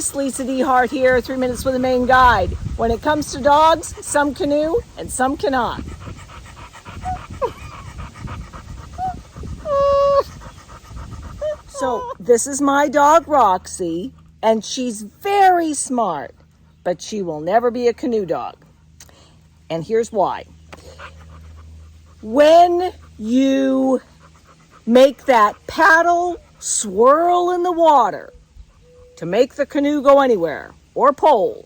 host, Lisa DeHart here, 3 Minutes with a Maine Guide. When it comes to dogs, some canoe and some cannot. So this is my dog, Roxy, and she's very smart, but she will never be a canoe dog. And here's why. When you make that paddle swirl in the water to make the canoe go anywhere, or pole,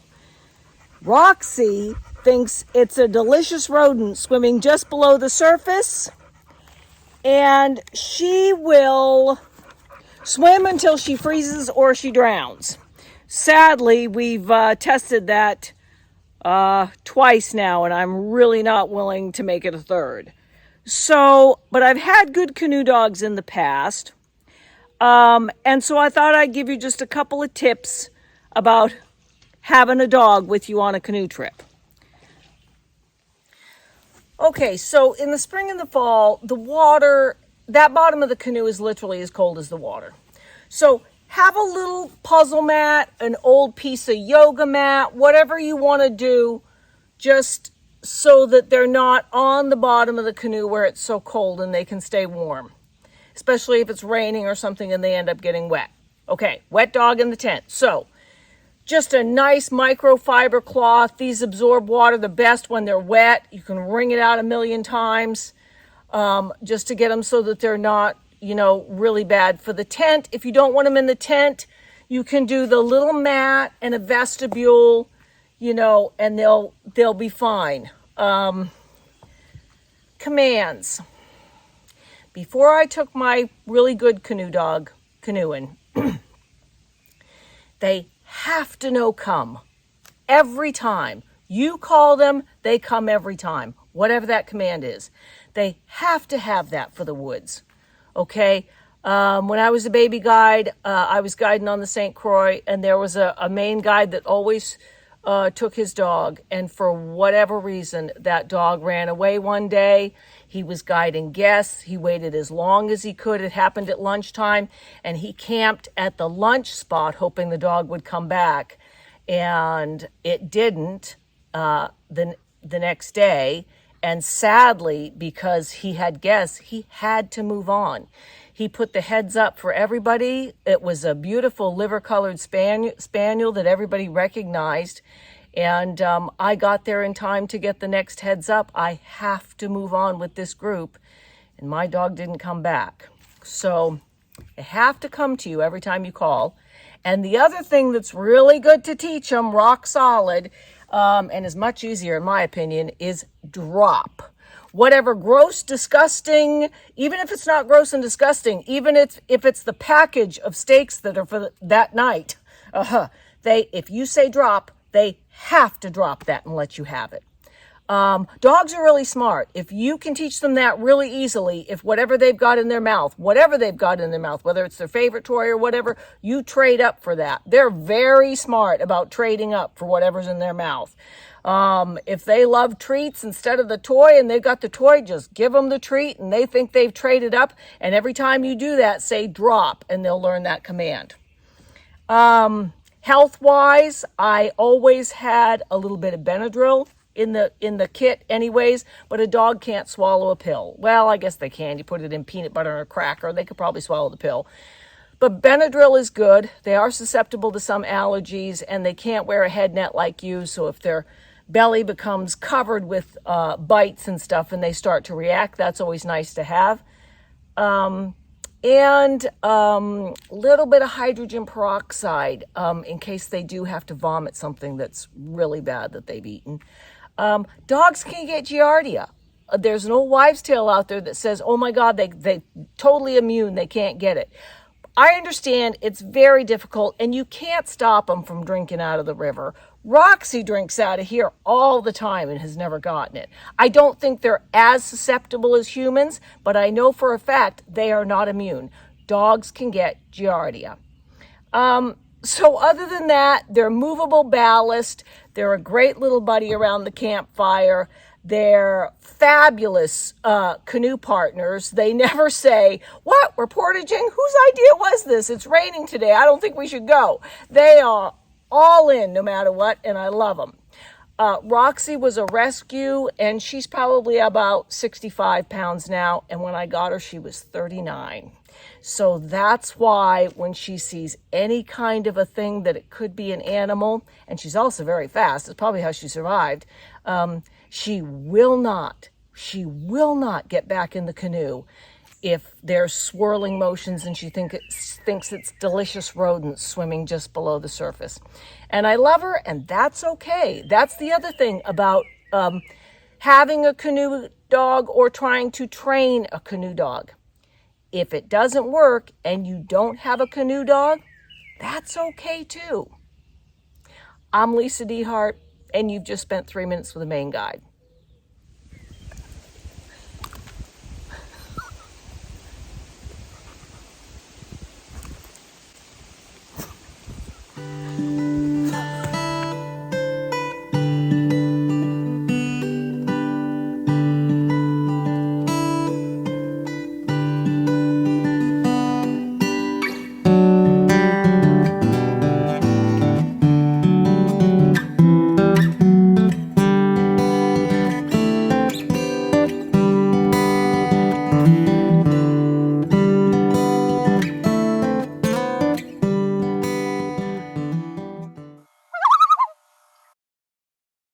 Roxy thinks it's a delicious rodent swimming just below the surface, and she will swim until she freezes or she drowns. Sadly, we've tested that twice now, and I'm really not willing to make it a third. So, but I've had good canoe dogs in the past. And so I thought I'd give you just a couple of tips about having a dog with you on a canoe trip. Okay, so in the spring and the fall, the water, that bottom of the canoe is literally as cold as the water. So have a little puzzle mat, an old piece of yoga mat, whatever you want to do, just so that they're not on the bottom of the canoe where it's so cold and they can stay warm. Especially if it's raining or something and they end up getting wet. Okay, wet dog in the tent. So, just a nice microfiber cloth. These absorb water the best when they're wet. You can wring it out 1,000,000 times just to get them so that they're not, really bad for the tent. If you don't want them in the tent, you can do the little mat and a vestibule, and they'll be fine. Commands. Before I took my really good canoe dog canoeing, they have to know come every time. You call them, they come every time, whatever that command is. They have to have that for the woods, okay? When I was a baby guide, I was guiding on the St. Croix, and there was a Maine guide that always took his dog, and for whatever reason, that dog ran away one day. He was guiding guests. He waited as long as he could. It happened at lunchtime, and he camped at the lunch spot hoping the dog would come back, and it didn't the next day. And sadly, because he had guests, he had to move on. He put the heads up for everybody. It was a beautiful liver-colored spaniel that everybody recognized. And I got there in time to get the next heads up. I have to move on with this group. And my dog didn't come back. So they have to come to you every time you call. And the other thing that's really good to teach them, rock solid, and is much easier in my opinion, is drop. Whatever gross, disgusting, even if it's not gross and disgusting, even if it's the package of steaks that are for that night, if you say drop, they have to drop that and let you have it. Dogs are really smart. If you can teach them that really easily, if whatever they've got in their mouth, whether it's their favorite toy or whatever, you trade up for that. They're very smart about trading up for whatever's in their mouth. If they love treats instead of the toy and they've got the toy, just give them the treat and they think they've traded up. And every time you do that, say drop and they'll learn that command. Health-wise, I always had a little bit of Benadryl in the kit anyways, but a dog can't swallow a pill. Well, I guess they can. You put it in peanut butter or a cracker, they could probably swallow the pill. But Benadryl is good. They are susceptible to some allergies, and they can't wear a head net like you, so if their belly becomes covered with bites and stuff and they start to react, that's always nice to have. And little bit of hydrogen peroxide in case they do have to vomit something that's really bad that they've eaten. Dogs can get giardia. There's an old wives' tale out there that says, oh my God, they totally immune, they can't get it. I understand it's very difficult and you can't stop them from drinking out of the river. Roxy drinks out of here all the time and has never gotten it. I don't think they're as susceptible as humans, but I know for a fact they are not immune. Dogs can get giardia. So other than that, they're movable ballast. They're a great little buddy around the campfire. They're fabulous canoe partners. They never say, what, we're portaging? Whose idea was this? It's raining today. I don't think we should go. They are all in no matter what, and I love them. Roxy was a rescue, and she's probably about 65 pounds now, and when I got her, she was 39. So that's why when she sees any kind of a thing that it could be an animal, and she's also very fast, it's probably how she survived, she will not get back in the canoe if there's swirling motions and she thinks it's delicious rodents swimming just below the surface. And I love her, and that's okay. That's the other thing about having a canoe dog or trying to train a canoe dog. If it doesn't work and you don't have a canoe dog, that's okay too. I'm Lisa DeHart, and you've just spent 3 minutes with a Maine Guide.